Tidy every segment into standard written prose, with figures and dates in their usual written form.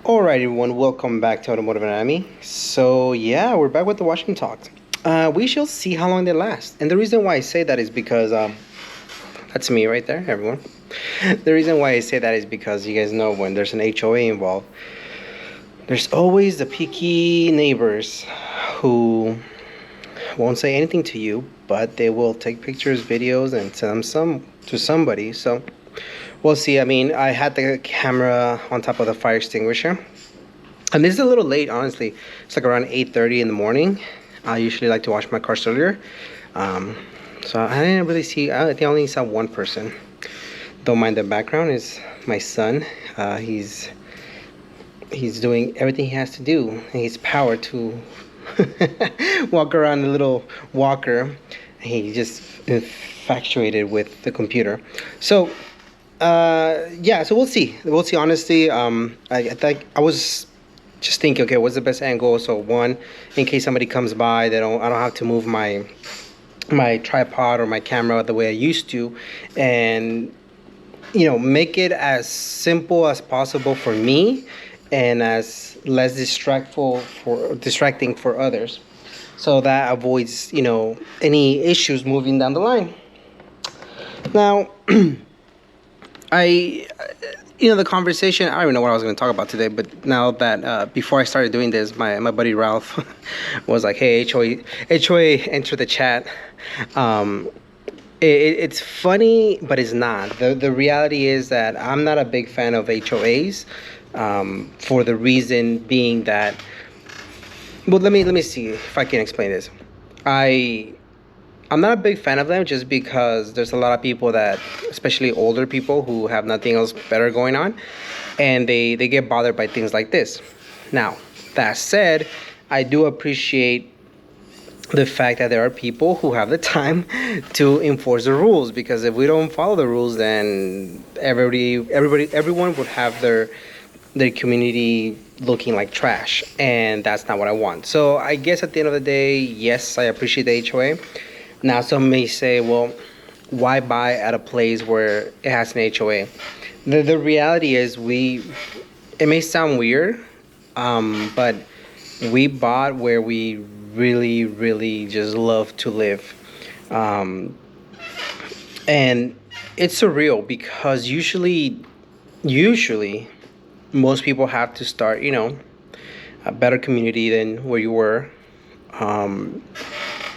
Alright, everyone, welcome back to Automotive Anatomy. So, yeah, we're back with the Washington talks. We shall see how long they last. And the reason why I say that is because, that's me right there, everyone. The reason why I say that is because you guys know when there's an HOA involved, there's always the picky neighbors who won't say anything to you, but they will take pictures, videos, and send them to somebody. So, we'll see. I mean, I had the camera on top of the fire extinguisher. And this is a little late, honestly. It's like around 8:30 in the morning. I usually like to wash my cars earlier. So I didn't really see, I think I only saw one person. Don't mind the background, is my son. He's doing everything he has to do. He's powered to walk around a little walker. He's just infatuated with the computer. So, yeah, so we'll see. We'll see, honestly. I think I was just thinking, okay, what's the best angle? So one, in case somebody comes by, I don't have to move my tripod or my camera the way I used to, and make it as simple as possible for me, and as less distracting for others, so that avoids any issues moving down the line. Now, I the conversation, I don't even know what I was going to talk about today, but now that before I started doing this, my buddy Ralph was like, hey, HOA, enter the chat. It's funny, but it's not. The reality is that I'm not a big fan of HOAs, for the reason being that, well, let me see if I can explain this. I'm not a big fan of them just because there's a lot of people that, especially older people, who have nothing else better going on, and they get bothered by things like this. Now, that said, I do appreciate the fact that there are people who have the time to enforce the rules, because if we don't follow the rules, then everyone would have their community looking like trash, and that's not what I want. So I guess at the end of the day, yes, I appreciate the HOA. Now, some may say, well, why buy at a place where it has an HOA? The reality is, it may sound weird, but we bought where we really, really just love to live. And it's surreal because usually, most people have to start, a better community than where you were.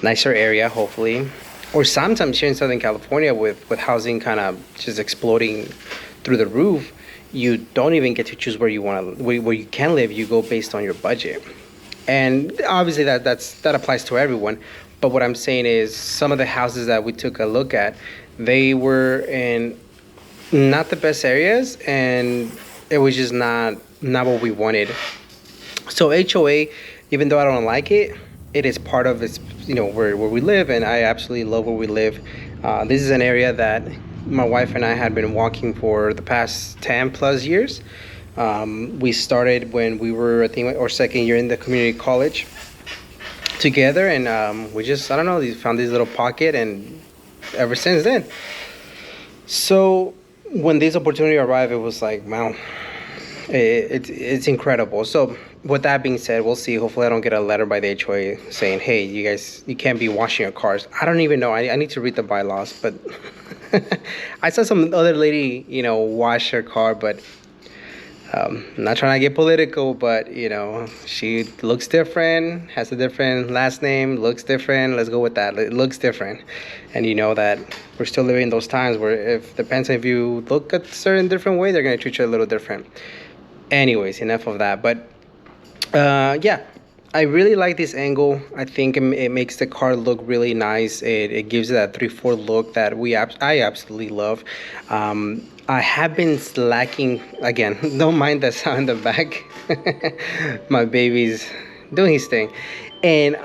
Nicer area, hopefully, or sometimes here in Southern California, with housing kind of just exploding through the roof, you don't even get to choose where you can live. You go based on your budget, and obviously that applies to everyone. But what I'm saying is, some of the houses that we took a look at, they were in not the best areas, and it was just not what we wanted. So HOA, even though I don't like it, it is part of its, where we live, and I absolutely love where we live. This is an area that my wife and I had been walking for the past 10 plus years. We started when we were, I think, our second year in the community college together, and we just, I don't know, found this little pocket, and ever since then. So when this opportunity arrived, it was like, wow, it's incredible. So with that being said, we'll see. Hopefully I don't get a letter by the HOA saying, hey, you guys, you can't be washing your cars. I don't even know. I need to read the bylaws, but I saw some other lady, wash her car, but I'm not trying to get political, but she looks different, has a different last name, looks different. Let's go with that. It looks different. And you know that we're still living in those times where, if depends if you look a certain different way, they're going to treat you a little different. Anyways, enough of that. But yeah, I really like this angle. I think it makes the car look really nice. It gives it that 3/4 look that I absolutely love. I have been slacking again. Don't mind the sound in the back. My baby's doing his thing, and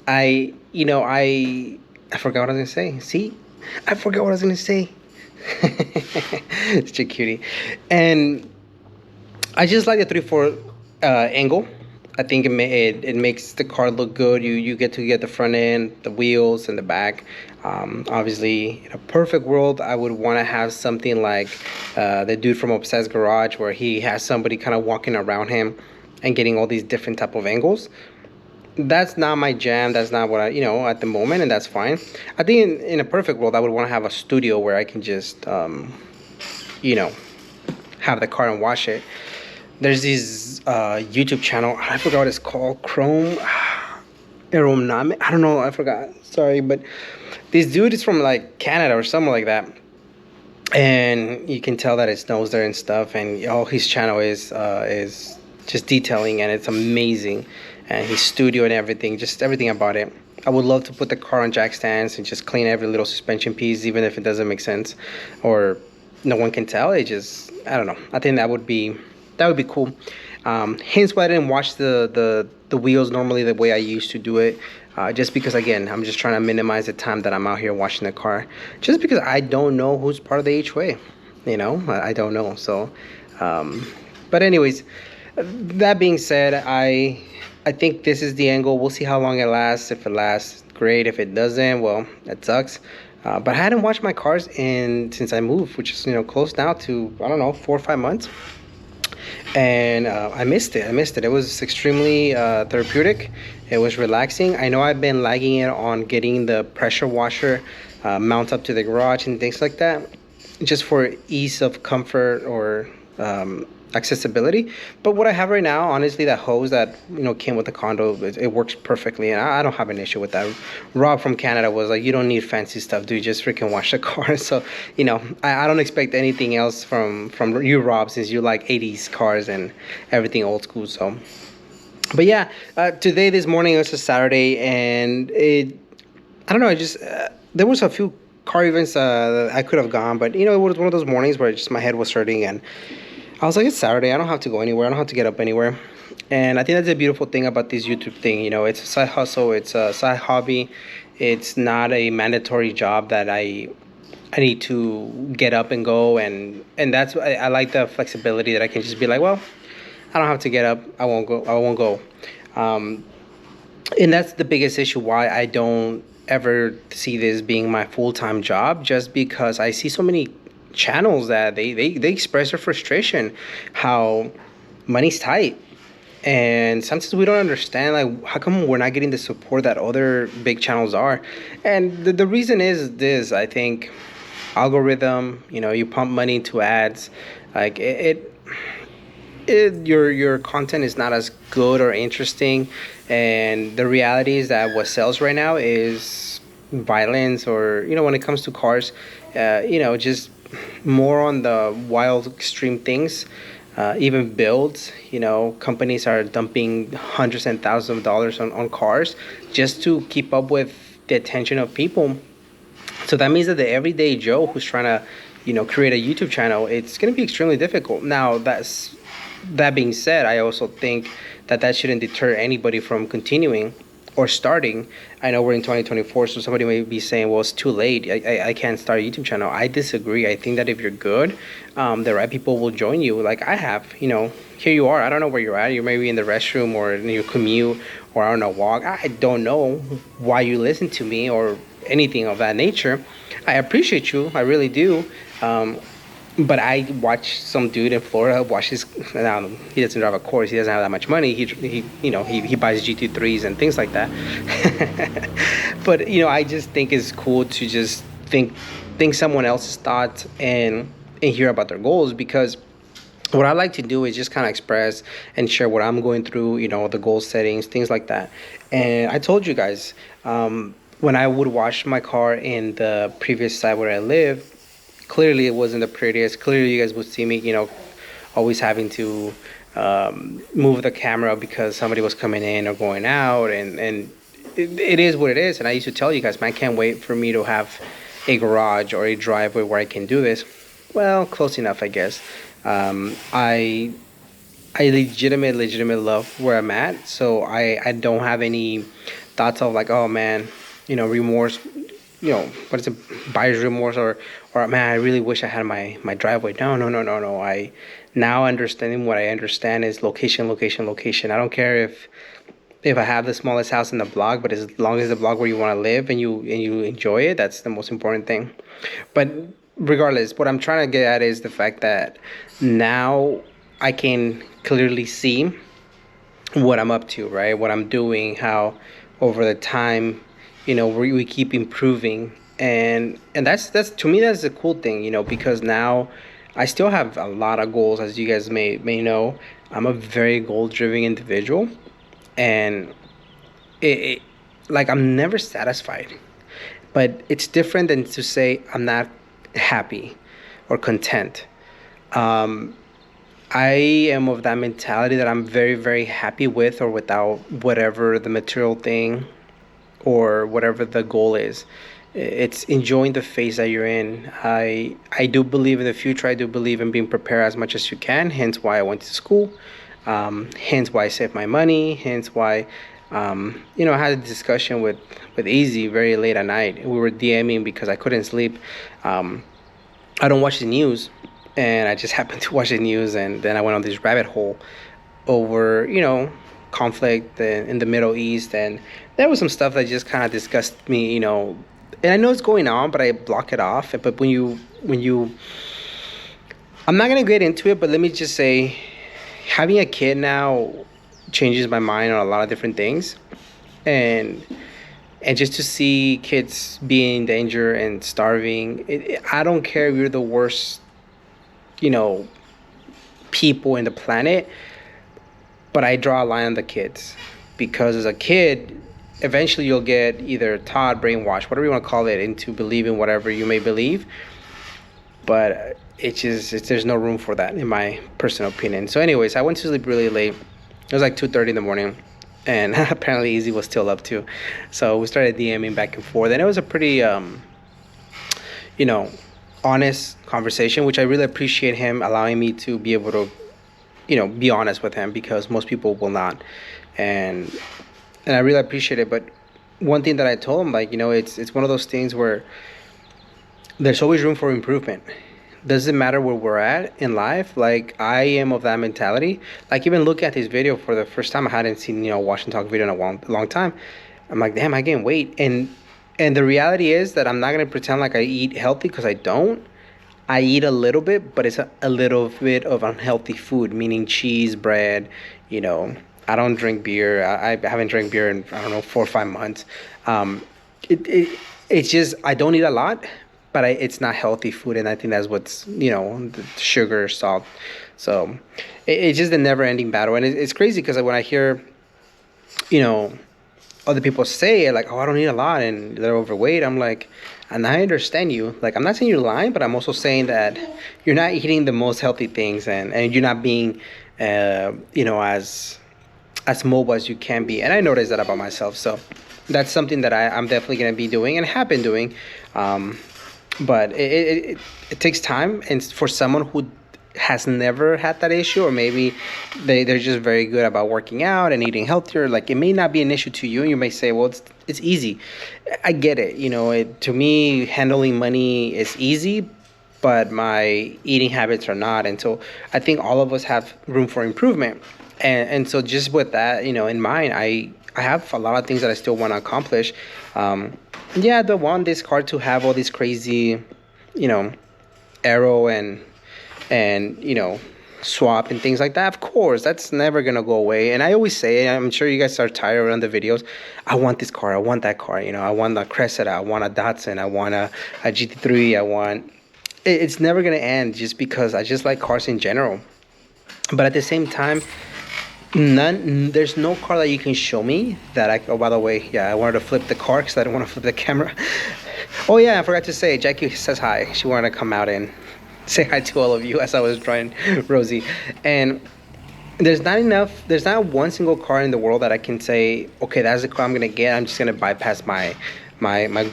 I forgot what I was gonna say. See, I forgot what I was gonna say. It's a cutie, and I just like the 3/4 angle. I think it makes the car look good. You get to get the front end, the wheels, and the back. Obviously, in a perfect world, I would want to have something like the dude from Obsessed Garage, where he has somebody kind of walking around him and getting all these different type of angles. That's not my jam. That's not what I, at the moment, and that's fine. I think in a perfect world, I would want to have a studio where I can just, you know, have the car and wash it. There's this YouTube channel. I forgot what it's called. Chrome Aeronami. I don't know. I forgot. Sorry, but this dude is from like Canada or something like that, and you can tell that it snows there and stuff. And all his channel is just detailing, and it's amazing. And his studio and everything, just everything about it. I would love to put the car on jack stands and just clean every little suspension piece, even if it doesn't make sense, or no one can tell. It just, I don't know. I think that would be cool. Hence why I didn't watch the wheels normally the way I used to do it. Just because, again, I'm just trying to minimize the time that I'm out here washing the car. Just because I don't know who's part of the HOA. I don't know. So, but anyways, that being said, I think this is the angle. We'll see how long it lasts. If it lasts, great. If it doesn't, well, that sucks. But I hadn't watched my cars since I moved, which is close now to, I don't know, 4 or 5 months. And I missed it. It was extremely therapeutic. It was relaxing. I know I've been lagging it on getting the pressure washer mount up to the garage and things like that, just for ease of comfort or accessibility. But what I have right now, honestly, that hose that came with the condo, it works perfectly, and I don't have an issue with that. Rob from Canada was like, "You don't need fancy stuff, dude. Just freaking wash the car." So I don't expect anything else from you, Rob, since you like 80s cars and everything old school. So, but yeah, today, this morning, it was a Saturday, and I don't know, I just there was a few car events that I could have gone, but it was one of those mornings where just my head was hurting, and I was like, it's Saturday. I don't have to go anywhere. I don't have to get up anywhere. And I think that's a beautiful thing about this YouTube thing. It's a side hustle. It's a side hobby. It's not a mandatory job that I need to get up and go. And that's I like the flexibility that I can just be like, well, I don't have to get up. I won't go. And that's the biggest issue why I don't ever see this being my full-time job, just because I see so many channels that they express their frustration how money's tight, and sometimes we don't understand, like, how come we're not getting the support that other big channels are. And the reason is this: I think algorithm, you pump money into ads, like your content is not as good or interesting, and the reality is that what sells right now is violence, or when it comes to cars, just more on the wild extreme things. Even builds, companies are dumping hundreds and thousands of dollars on cars just to keep up with the attention of people. So that means that the everyday Joe who's trying to create a YouTube channel, it's going to be extremely difficult. Now, that being said, I also think that shouldn't deter anybody from continuing or starting. I know we're in 2024, so somebody may be saying, well, it's too late. I can't start a YouTube channel. I disagree. I think that if you're good, the right people will join you, like I have. Here you are. I don't know where you're at. You're maybe in the restroom or in your commute or on a walk. I don't know why you listen to me or anything of that nature. I appreciate you. I really do. But I watch some dude in Florida watches. He doesn't drive a course. He doesn't have that much money. He buys GT3s and things like that. But I just think it's cool to just think someone else's thoughts and hear about their goals, because what I like to do is just kind of express and share what I'm going through. The goal settings, things like that. And I told you guys, when I would wash my car in the previous site where I live, clearly it wasn't the prettiest. Clearly you guys would see me, always having to move the camera because somebody was coming in or going out, and it is what it is. And I used to tell you guys, man, I can't wait for me to have a garage or a driveway where I can do this. Well, close enough, I guess. I legitimate love where I'm at, so I don't have any thoughts of like, oh man, remorse what is it, buyer's remorse, or man, I really wish I had my driveway. No, no, no, no, no. I now understanding what I understand is location, location, location. I don't care if I have the smallest house in the block, but as long as the block where you want to live and you enjoy it, that's the most important thing. But regardless, what I'm trying to get at is the fact that now I can clearly see what I'm up to, right? What I'm doing, how over the time, we keep improving, and that's to me that's a cool thing, because now I still have a lot of goals, as you guys may know. I'm a very goal driven individual, and it like I'm never satisfied, but it's different than to say I'm not happy or content. Um, I am of that mentality that I'm very, very happy with or without whatever the material thing or whatever the goal is. It's enjoying the phase that you're in. I do believe in the future. I do believe in being prepared as much as you can. Hence why I went to school. Hence why I saved my money. Hence why, I had a discussion with Easy very late at night. We were DMing because I couldn't sleep. I don't watch the news, and I just happened to watch the news, and then I went on this rabbit hole over, conflict in the Middle East, and there was some stuff that just kind of disgusted me, and I know it's going on, but I block it off. But when you, I'm not gonna get into it, but let me just say, having a kid now changes my mind on a lot of different things, and just to see kids be in danger and starving, I don't care if you're the worst, you know, people in the planet, but I draw a line on the kids because as a kid, eventually you'll get either taught, brainwashed, whatever you want to call it, into believing whatever you may believe. But there's no room for that in my personal opinion. So, anyways, I went to sleep really late. It was like 2:30 in the morning, and apparently Easy was still up too. So we started DMing back and forth, and it was a pretty, you know, honest conversation, which I really appreciate him allowing me to be able to, be honest with him because most people will not, and I really appreciate it. But one thing that I told him, like, it's one of those things where there's always room for improvement. Doesn't matter where we're at in life. Like, I am of that mentality. Like, even look at this video for the first time. I hadn't seen, Wash and Talk video in a long time. I'm like, damn, I gained weight. And the reality is that I'm not going to pretend like I eat healthy because I don't. I eat a little bit, but it's a little bit of unhealthy food, meaning cheese, bread, I don't drink beer. I haven't drank beer in, I don't know, 4 or 5 months. It's just, I don't eat a lot, but it's not healthy food. And I think that's what's, the sugar, salt. So it's just a never ending battle. And it's crazy because when I hear, other people say like, oh, I don't eat a lot and they're overweight. I'm like, and I understand you. Like, I'm not saying you're lying, but I'm also saying that you're not eating the most healthy things and you're not being, as mobile as you can be. And I noticed that about myself. So that's something that I'm definitely going to be doing and have been doing. But it takes time. And for someone who has never had that issue, or maybe they're just very good about working out and eating healthier, like, it may not be an issue to you. And you may say, well, it's easy. I get it. To me, handling money is easy, but my eating habits are not. And so I think all of us have room for improvement. And so just with that, in mind, I have a lot of things that I still want to accomplish. Yeah, I don't want this car to have all these crazy, aero and swap and things like that. Of course, that's never gonna go away. And I always say, I'm sure you guys are tired around the videos, I want this car, I want that car, I want a Cressida, I want a Datsun, I want a GT3, it's never gonna end just because I just like cars in general. But at the same time, there's no car that you can show me that oh, by the way, yeah, I wanted to flip the car because I don't want to flip the camera. Oh yeah, I forgot to say, Jackie says hi. She wanted to come out and say hi to all of you as I was drawing Rosie. And there's not one single car in the world that I can say, okay, that's the car I'm gonna get. I'm just gonna bypass my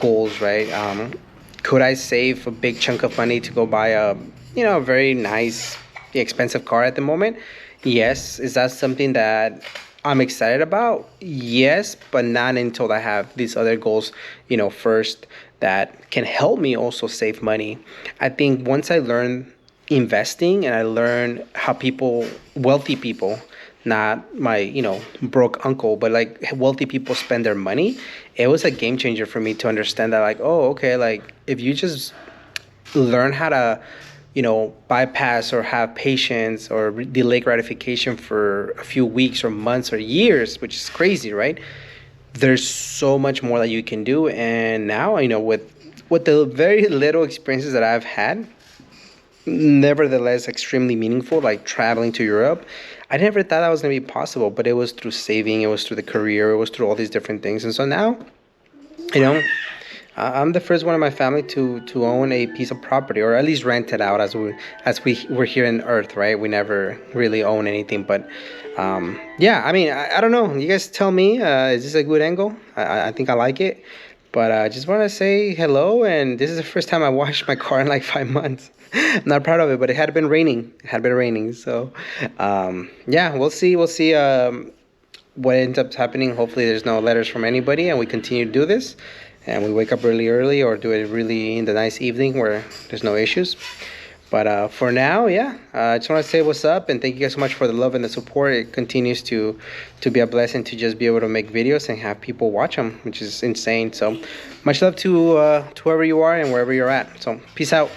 goals, right? Could I save a big chunk of money to go buy a very nice, expensive car at the moment? Yes. Is that something that I'm excited about? Yes, but not until I have these other goals, first, that can help me also save money. I think once I learned investing and I learned how wealthy people, not my, broke uncle, but like wealthy people spend their money, it was a game changer for me to understand that, like, oh, okay, like if you just learn how to, bypass or have patience or delay gratification for a few weeks or months or years, which is crazy, right? There's so much more that you can do. And now, with the very little experiences that I've had, nevertheless extremely meaningful, like traveling to Europe, I never thought that was going to be possible, but it was through saving, it was through the career, it was through all these different things. And so now, you know, I'm the first one in my family to own a piece of property, or at least rent it out, we're here in Earth, right? We never really own anything, but yeah. I mean, I don't know. You guys tell me. Is this a good angle? I think I like it, but I just want to say hello. And this is the first time I washed my car in like 5 months. I'm not proud of it, but it had been raining. It had been raining, so yeah. We'll see. We'll see. What ends up happening. Hopefully, there's no letters from anybody, and we continue to do this, and we wake up really early, or do it really in the nice evening where there's no issues. But for now, yeah, I just want to say what's up, and thank you guys so much for the love and the support. It continues to be a blessing to just be able to make videos and have people watch them, which is insane. So much love to whoever you are and wherever you're at. So peace out.